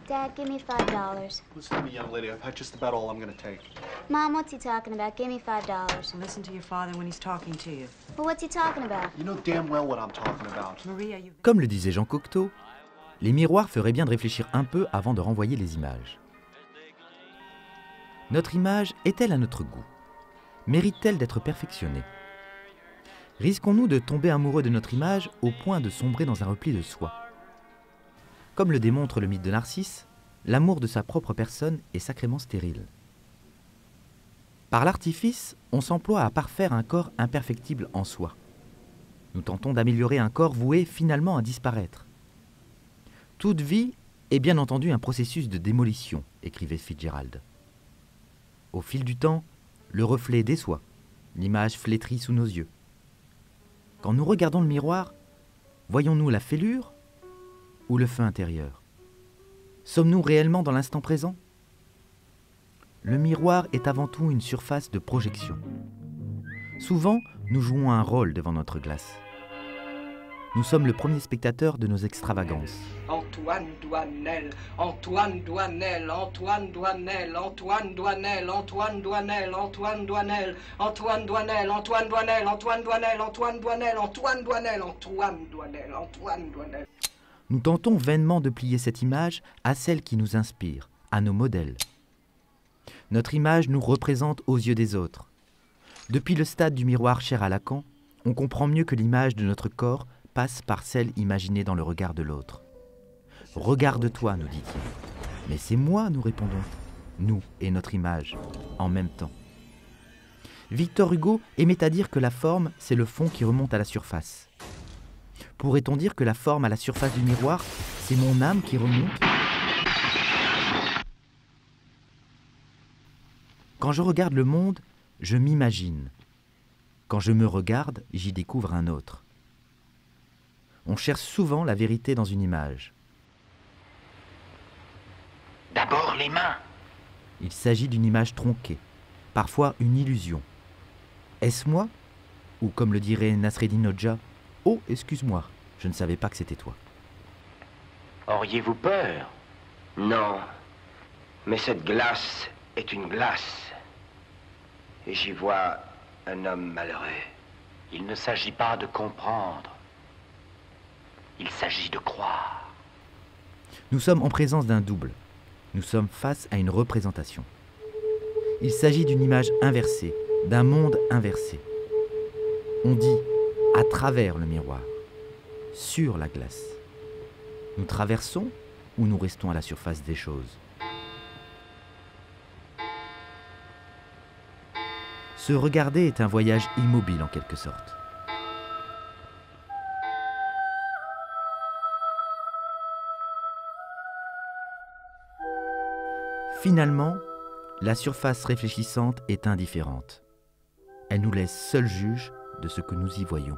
Dad, give me $5. Listen to me, young lady. I've had just about all I'm gonna take. Mom, what's he talking about? Give me $5. Listen to your father when he's talking to you. But what's he talking about? You know damn well what I'm talking about. Maria, you... Comme le disait Jean Cocteau, les miroirs feraient bien de réfléchir un peu avant de renvoyer les images. Notre image est-elle à notre goût? Mérite-t-elle d'être perfectionnée? Risquons-nous de tomber amoureux de notre image au point de sombrer dans un repli de soi? Comme le démontre le mythe de Narcisse, l'amour de sa propre personne est sacrément stérile. Par l'artifice, on s'emploie à parfaire un corps imperfectible en soi. Nous tentons d'améliorer un corps voué finalement à disparaître. Toute vie est bien entendu un processus de démolition, écrivait Fitzgerald. Au fil du temps, le reflet déçoit, l'image flétrit sous nos yeux. Quand nous regardons le miroir, voyons-nous la fêlure ou le feu intérieur? Sommes-nous réellement dans l'instant présent? Le miroir est avant tout une surface de projection. Souvent, nous jouons un rôle devant notre glace. Nous sommes le premier spectateur de nos extravagances. Antoine Doinel, Antoine Doinel, Antoine Doinel, Antoine Doinel, Antoine Doinel, Antoine Doinel, Antoine Doinel, Antoine Doinel, Antoine Doinel, Antoine Doinel, Antoine Doinel, Antoine Doinel, Antoine Doinel. Nous tentons vainement de plier cette image à celle qui nous inspire, à nos modèles. Notre image nous représente aux yeux des autres. Depuis le stade du miroir cher à Lacan, on comprend mieux que l'image de notre corps passe par celle imaginée dans le regard de l'autre. « Regarde-toi », nous dit-il. Mais c'est moi, nous répondons. Nous et notre image, en même temps. Victor Hugo aimait à dire que la forme, c'est le fond qui remonte à la surface. Pourrait-on dire que la forme à la surface du miroir, c'est mon âme qui remonte? Quand je regarde le monde, je m'imagine. Quand je me regarde, j'y découvre un autre. On cherche souvent la vérité dans une image. D'abord les mains. Il s'agit d'une image tronquée, parfois une illusion. Est-ce moi? Ou comme le dirait Nasreddin Hoxha, « Oh, excuse-moi, je ne savais pas que c'était toi. » Auriez-vous peur? Non, mais cette glace est une glace. Et j'y vois un homme malheureux. Il ne s'agit pas de comprendre. Il s'agit de croire. Nous sommes en présence d'un double. Nous sommes face à une représentation. Il s'agit d'une image inversée, d'un monde inversé. On dit à travers le miroir, sur la glace. Nous traversons ou nous restons à la surface des choses? Se regarder est un voyage immobile en quelque sorte. Finalement, la surface réfléchissante est indifférente. Elle nous laisse seuls juges de ce que nous y voyons.